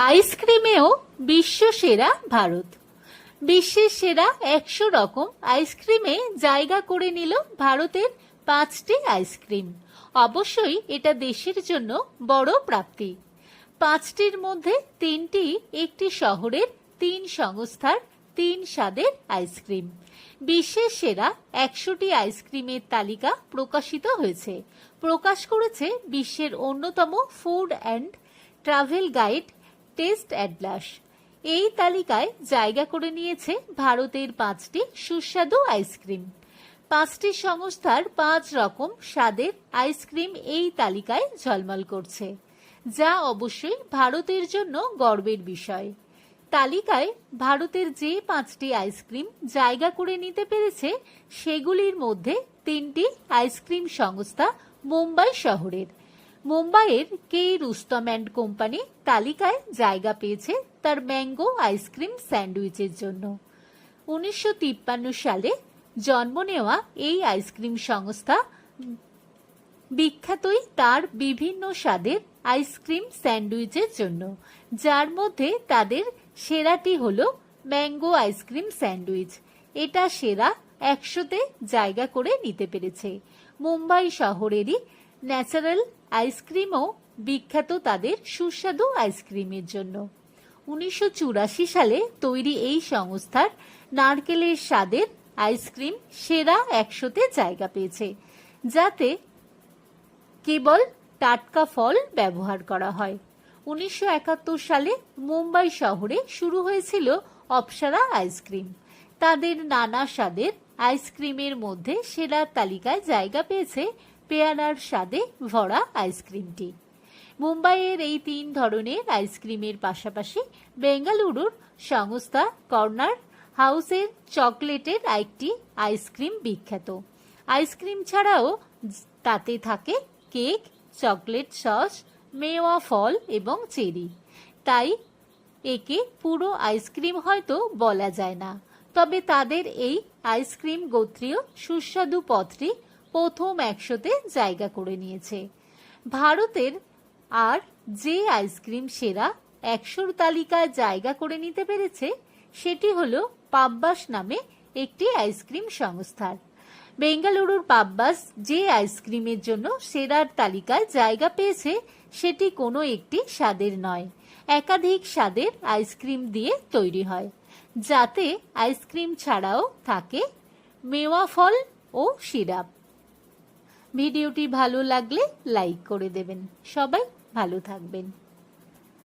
আইসক্রিমেও বিশ্বসেরা ভারত। বিশ্বের সেরা 100 রকম আইসক্রিমে জায়গা করে নিল ভারতের 5টি আইসক্রিম। অবশ্যই এটা দেশের জন্য বড় প্রাপ্তি। 5টির মধ্যে 3টি একটি শহরের 3 সংস্থার 3 স্বাদের আইসক্রিম। বিশ্বের সেরা 100টি আইসক্রিমের তালিকা প্রকাশিত হয়েছে। প্রকাশ করেছে বিশ্বের অন্যতম food and travel guide test Atlas. এই তালিকায় জায়গা করে নিয়েছে ভারতের 5টি সুস্বাদু আইসক্রিম। 5টি সংস্থার 5 রকম স্বাদের আইসক্রিম এই তালিকায় ঝলমল করছে, যা অবশ্যই ভারতের জন্য গর্বের বিষয়। তালিকায় ভারতের যে 5টি আইসক্রিম জায়গা করে নিতে পেরেছে সেগুলির মধ্যে 3টি আইসক্রিম সংস্থা মুম্বাই শহরের। মুম্বাইয়ের কে রুস্তম অ্যান্ড কোম্পানি তালিকায় জায়গা পেয়েছে তার ম্যাঙ্গো আইসক্রিম স্যান্ডউইচের জন্য। 1953 সালে জন্ম নেওয়া এই আইসক্রিম সংস্থা বিখ্যাতই তার বিভিন্ন স্বাদের আইসক্রিম স্যান্ডউইচের জন্য, যার মধ্যে তাদের সেরাটি হল ম্যাঙ্গো আইসক্রিম স্যান্ডউইচ। এটা সেরা 100তে জায়গা করে নিতে পেরেছে। মুম্বাই শহরেরই ন্যাচারাল আইসক্রিমও বিখ্যাত তাদের সুস্বাদু আইসক্রিমের জন্য। 1984 সালে তৈরি এই সংস্থার নারকেলের স্বাদের আইসক্রিম সেরা 100তে জায়গা পেয়েছে, যাতে কেবল টাটকা ফল ব্যবহার করা হয়। 1971 সালে মুম্বাই শহরে শুরু হয়েছিল অপ্সরা আইসক্রিম। তাদের নানা স্বাদের আইসক্রিমের মধ্যে সেরা তালিকায় জায়গা পেয়েছে পেয়ারার স্বাদে ভরা আইসক্রিমটি। মুম্বাইয়ের এই 3 ধরনের আইসক্রিমের পাশাপাশি বেঙ্গালুরুর সংস্থা কর্নার হাউসের চকলেটের একটি আইসক্রিম বিখ্যাত। আইসক্রিম ছাড়াও তাতে থাকে কেক, চকলেট সস, মেওয়া ফল এবং চেরি। তাই একে পুরো আইসক্রিম হয়তো বলা যায় না, তবে তাদের এই আইসক্রিম গোত্রীয় সুস্বাদু পদটি প্রথম 100তে জায়গা করে নিয়েছে। ভারতের আর যে আইসক্রিম সেরা 100 তালিকায় জায়গা করে নিতে পেরেছে সেটি হলো পাব্বাস নামে একটি আইসক্রিম সংস্থার। বেঙ্গালুরুর পাব্বাস যে আইসক্রিমের জন্য সেরার তালিকায় জায়গা পেয়েছে সেটি কোনো একটি স্বাদের নয়, একাধিক স্বাদের আইসক্রিম দিয়ে তৈরি হয়, যাতে আইসক্রিম ছাড়াও থাকে মেওয়া ফল ও সিরাপ। ভিডিওটি ভালো লাগলে লাইক করে দেবেন। সবাই ভালো থাকবেন।